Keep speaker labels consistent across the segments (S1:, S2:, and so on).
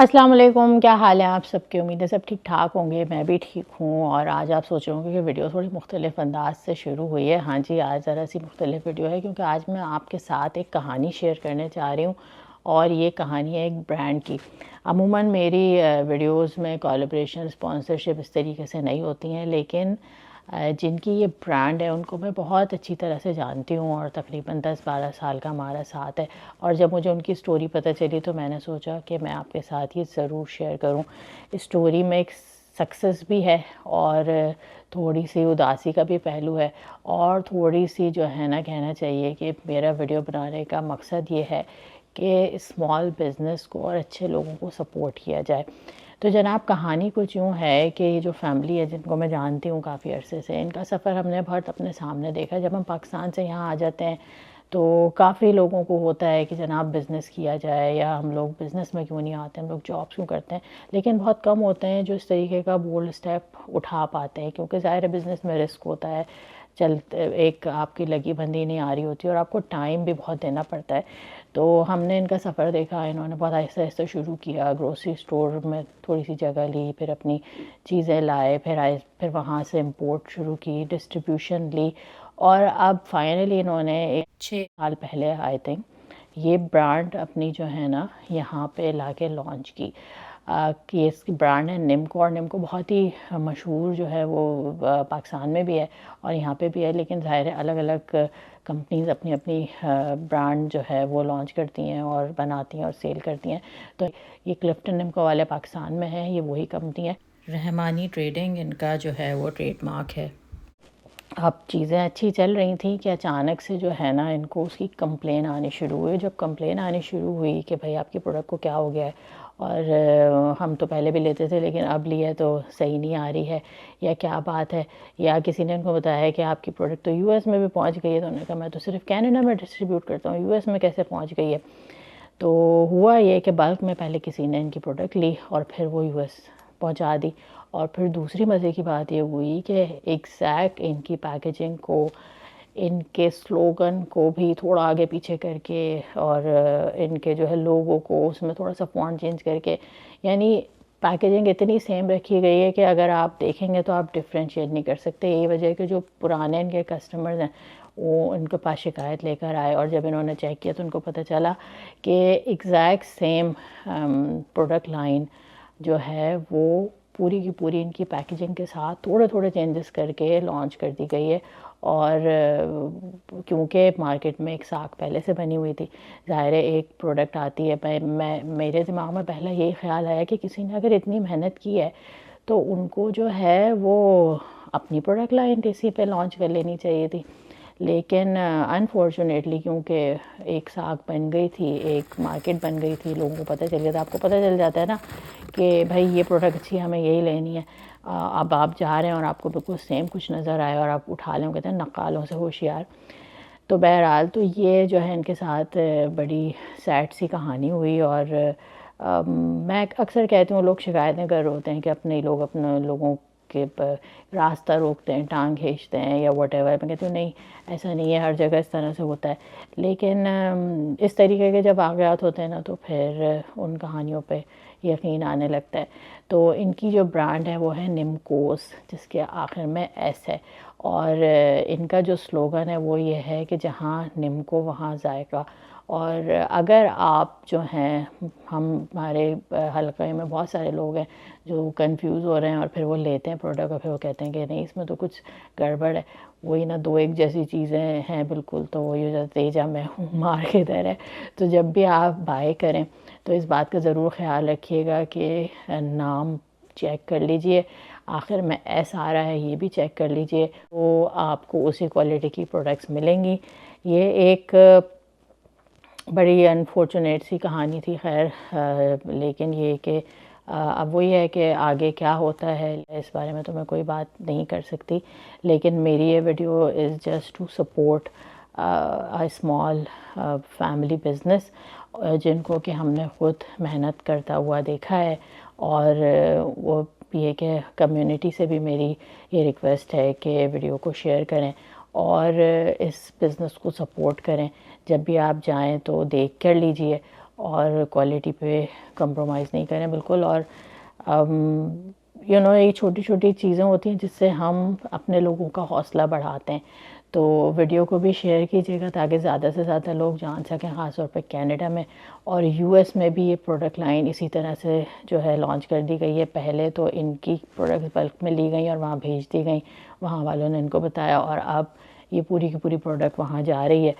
S1: السلام علیکم، کیا حال ہے آپ سب کی؟ امید ہے سب ٹھیک ٹھاک ہوں گے، میں بھی ٹھیک ہوں۔ اور آج آپ سوچ رہے ہوں گے کہ ویڈیو تھوڑی مختلف انداز سے شروع ہوئی ہے۔ ہاں جی، آج ذرا سی مختلف ویڈیو ہے کیونکہ آج میں آپ کے ساتھ ایک کہانی شیئر کرنے چاہ رہی ہوں، اور یہ کہانی ہے ایک برانڈ کی۔ عموماً میری ویڈیوز میں کولیبریشن، اسپانسرشپ اس طریقے سے نہیں ہوتی ہیں، لیکن جن کی یہ برانڈ ہے ان کو میں بہت اچھی طرح سے جانتی ہوں، اور تقریباً 10-12 سال کا ہمارا ساتھ ہے۔ اور جب مجھے ان کی سٹوری پتہ چلی تو میں نے سوچا کہ میں آپ کے ساتھ یہ ضرور شیئر کروں۔ اس سٹوری میں ایک سکسس بھی ہے، اور تھوڑی سی اداسی کا بھی پہلو ہے، اور تھوڑی سی جو ہے نا کہنا چاہیے کہ میرا ویڈیو بنانے کا مقصد یہ ہے کہ اسمال بزنس کو اور اچھے لوگوں کو سپورٹ کیا جائے۔ تو جناب، کہانی کچھ یوں ہے کہ یہ جو فیملی ہے جن کو میں جانتی ہوں کافی عرصے سے، ان کا سفر ہم نے بہت اپنے سامنے دیکھا۔ جب ہم پاکستان سے یہاں آ جاتے ہیں تو کافی لوگوں کو ہوتا ہے کہ جناب بزنس کیا جائے، یا ہم لوگ بزنس میں کیوں نہیں آتے، ہم لوگ جابس کیوں کرتے ہیں، لیکن بہت کم ہوتے ہیں جو اس طریقے کا بولڈ اسٹیپ اٹھا پاتے ہیں، کیونکہ ظاہر ہے بزنس میں رسک ہوتا ہے، ایک آپ کی لگی بندی نہیں آ رہی ہوتی، اور آپ کو ٹائم بھی بہت دینا پڑتا ہے۔ تو ہم نے ان کا سفر دیکھا، انہوں نے بہت آہستہ آہستہ شروع کیا، گروسری اسٹور میں تھوڑی سی جگہ لی، پھر اپنی چیزیں لائے، پھر وہاں سے امپورٹ شروع کی، ڈسٹریبیوشن لی، اور اب فائنلی انہوں نے 6 سال پہلے آئی تھنک یہ برانڈ اپنی جو ہے نا یہاں پہ لا کے لانچ کی۔ کہ اس کی برانڈ ہے نمکو، اور نمکو بہت ہی مشہور جو ہے وہ پاکستان میں بھی ہے اور یہاں پہ بھی ہے، لیکن ظاہر ہے الگ الگ کمپنیز اپنی اپنی برانڈ جو ہے وہ لانچ کرتی ہیں اور بناتی ہیں اور سیل کرتی ہیں۔ تو یہ کلفٹن نمکو والے پاکستان میں ہیں، یہ وہی کمپنی ہے۔ رحمانی ٹریڈنگ ان کا جو ہے وہ ٹریڈ مارک ہے۔ اب چیزیں اچھی چل رہی تھیں کہ اچانک سے جو ہے نا ان کو اس کی کمپلین آنی شروع ہوئی۔ جب کمپلین آنی شروع ہوئی کہ بھائی آپ کی پروڈکٹ کو کیا ہو گیا ہے، اور ہم تو پہلے بھی لیتے تھے لیکن اب لیے تو صحیح نہیں آ رہی ہے، یا کیا بات ہے، یا کسی نے ان کو بتایا کہ آپ کی پروڈکٹ تو یو ایس میں بھی پہنچ گئی ہے، تو انہوں نے کہا میں تو صرف کینیڈا میں ڈسٹریبیوٹ کرتا ہوں، یو ایس میں کیسے پہنچ گئی ہے؟ تو ہوا یہ کہ بلک میں پہلے کسی نے ان کی پروڈکٹ لی اور پھر وہ یو ایس پہنچا دی، اور پھر دوسری مزے کی بات یہ ہوئی کہ ایگزیکٹ ان کی پیکیجنگ کو، ان کے سلوگن کو بھی تھوڑا آگے پیچھے کر کے، اور ان کے جو ہے لوگوں کو اس میں تھوڑا سا فونٹ چینج کر کے، یعنی پیکیجنگ اتنی سیم رکھی گئی ہے کہ اگر آپ دیکھیں گے تو آپ ڈفرینشیٹ نہیں کر سکتے۔ یہی وجہ ہے کہ جو پرانے ان کے کسٹمرز ہیں وہ ان کے پاس شکایت لے کر آئے، اور جب انہوں نے چیک کیا تو ان کو پتہ چلا کہ ایگزیکٹ سیم پروڈکٹ لائن جو ہے وہ پوری کی پوری ان کی پیکیجنگ کے ساتھ تھوڑے تھوڑے چینجز کر کے لانچ کر دی گئی ہے۔ اور کیونکہ مارکیٹ میں ایک ساکھ پہلے سے بنی ہوئی تھی، ظاہر ہے ایک پروڈکٹ آتی ہے، میرے دماغ میں پہلا یہی خیال آیا کہ کسی نے اگر اتنی محنت کی ہے تو ان کو جو ہے وہ اپنی پروڈکٹ لائن اسی پہ لانچ کر لینی چاہیے تھی، لیکن انفارچونیٹلی کیونکہ ایک ساکھ بن گئی تھی، ایک مارکیٹ بن گئی تھی، لوگوں کو پتہ چل گیا تھا۔ آپ کو پتہ چل جاتا ہے نا کہ بھائی یہ پروڈکٹ اچھی ہے، ہمیں یہی لینی ہے، اب آپ جا رہے ہیں اور آپ کو بالکل سیم کچھ نظر آئے اور آپ اٹھا لیں، کہتے ہیں نقالوں سے ہوشیار۔ تو بہرحال تو یہ جو ہے ان کے ساتھ بڑی سیڈ سی کہانی ہوئی، اور میں اکثر کہتی ہوں لوگ شکایتیں کر رہے ہوتے ہیں کہ اپنے لوگ اپنے لوگوں کے راستہ روکتے ہیں، ٹانگ کھینچتے ہیں یا واٹ ایور۔ میں کہتی ہوں نہیں، ایسا نہیں ہے، ہر جگہ اس طرح سے ہوتا ہے، لیکن اس طریقے کے جب واقعات ہوتے ہیں نا تو پھر ان کہانیوں پہ یقین آنے لگتا ہے۔ تو ان کی جو برانڈ ہے وہ ہے نمکوز، جس کے آخر میں ایس ہے، اور ان کا جو سلوگن ہے وہ یہ ہے کہ جہاں نمکو وہاں ذائقہ۔ اور اگر آپ جو ہیں، ہمارے حلقے میں بہت سارے لوگ ہیں جو کنفیوز ہو رہے ہیں اور پھر وہ لیتے ہیں پروڈکٹ اور پھر وہ کہتے ہیں کہ نہیں اس میں تو کچھ گڑبڑ ہے، وہی نا دو ایک جیسی چیزیں ہیں بالکل، تو وہی ہو جاتا تیجا میں ہوں مار کے در ہے۔ تو جب بھی آپ بائی کریں تو اس بات کا ضرور خیال رکھیے گا کہ نام چیک کر لیجئے، آخر میں ایس آ رہا ہے یہ بھی چیک کر لیجئے، تو آپ کو اسی کوالٹی کی پروڈکٹس ملیں گی۔ یہ ایک بڑی انفارچونیٹ سی کہانی تھی، خیر لیکن یہ کہ اب وہی ہے کہ آگے کیا ہوتا ہے اس بارے میں تو میں کوئی بات نہیں کر سکتی، لیکن میری یہ video is just to support small family business, جن کو کہ ہم نے خود محنت کرتا ہوا دیکھا ہے، اور وہ یہ کہ کمیونٹی سے بھی میری یہ ریکویسٹ ہے کہ ویڈیو کو شیئر کریں اور اس بزنس کو سپورٹ کریں۔ جب بھی آپ جائیں تو دیکھ کر لیجئے، اور کوالٹی پہ کمپرومائز نہیں کریں بالکل. اور یہ چھوٹی چھوٹی چیزیں ہوتی ہیں جس سے ہم اپنے لوگوں کا حوصلہ بڑھاتے ہیں. تو ویڈیو کو بھی شیئر کیجیے گا تاکہ زیادہ سے زیادہ لوگ جان سکیں, خاص طور پہ کینیڈا میں اور یو ایس میں بھی یہ پروڈکٹ لائن اسی طرح سے جو ہے لانچ کر دی گئی ہے. پہلے تو ان کی پروڈکٹس بلک میں لی گئیں اور وہاں بھیج دی گئیں, وہاں والوں نے ان کو بتایا, اور اب یہ پوری کی پوری پروڈکٹ وہاں جا رہی ہے.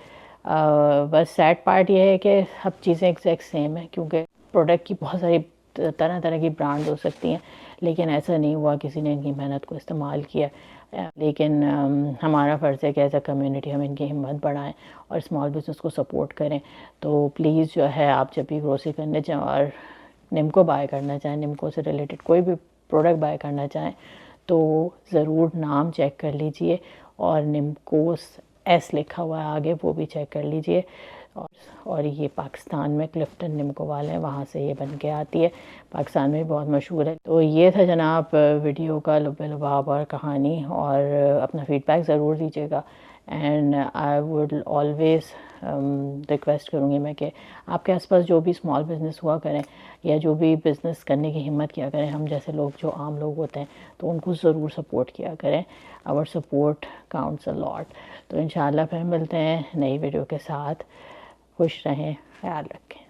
S1: بس سیڈ پارٹ یہ ہے کہ سب چیزیں ایگزیکٹ سیم ہیں, کیونکہ پروڈکٹ کی بہت ساری طرح طرح کی برانڈ ہو سکتی ہیں, لیکن ایسا نہیں ہوا کسی نے ان کی محنت کو استعمال کیا. لیکن ہمارا فرض ہے کہ ایز اے کمیونٹی ہم ان کی ہمت بڑھائیں اور اسمال بزنس کو سپورٹ کریں. تو پلیز جو ہے آپ جب بھی گروسری کرنے جائیں اور نمکو بائی کرنا چاہیں, نمکو سے ریلیٹڈ کوئی بھی پروڈکٹ بائی کرنا چاہیں, تو ضرور نام چیک کر لیجئے, اور نمکوس ایس لکھا ہوا ہے آگے, وہ بھی چیک کر لیجئے. اور یہ پاکستان میں کلفٹن نمکو والے ہیں, وہاں سے یہ بن کے آتی ہے, پاکستان میں بہت مشہور ہے. تو یہ تھا جناب ویڈیو کا لب لباب اور کہانی, اور اپنا فیڈ بیک ضرور دیجیے گا. And I would always request کروں گی میں کہ آپ کے آس پاس جو بھی اسمال بزنس ہوا کریں یا جو بھی بزنس کرنے کی ہمت کیا کریں, ہم جیسے لوگ جو عام لوگ ہوتے ہیں, تو ان کو ضرور سپورٹ کیا کریں. آور سپورٹ کاؤنٹس اے لاٹ. تو انشاءاللہ پھر ملتے ہیں نئی ویڈیو کے ساتھ. خوش رہیں, خیال رکھیں.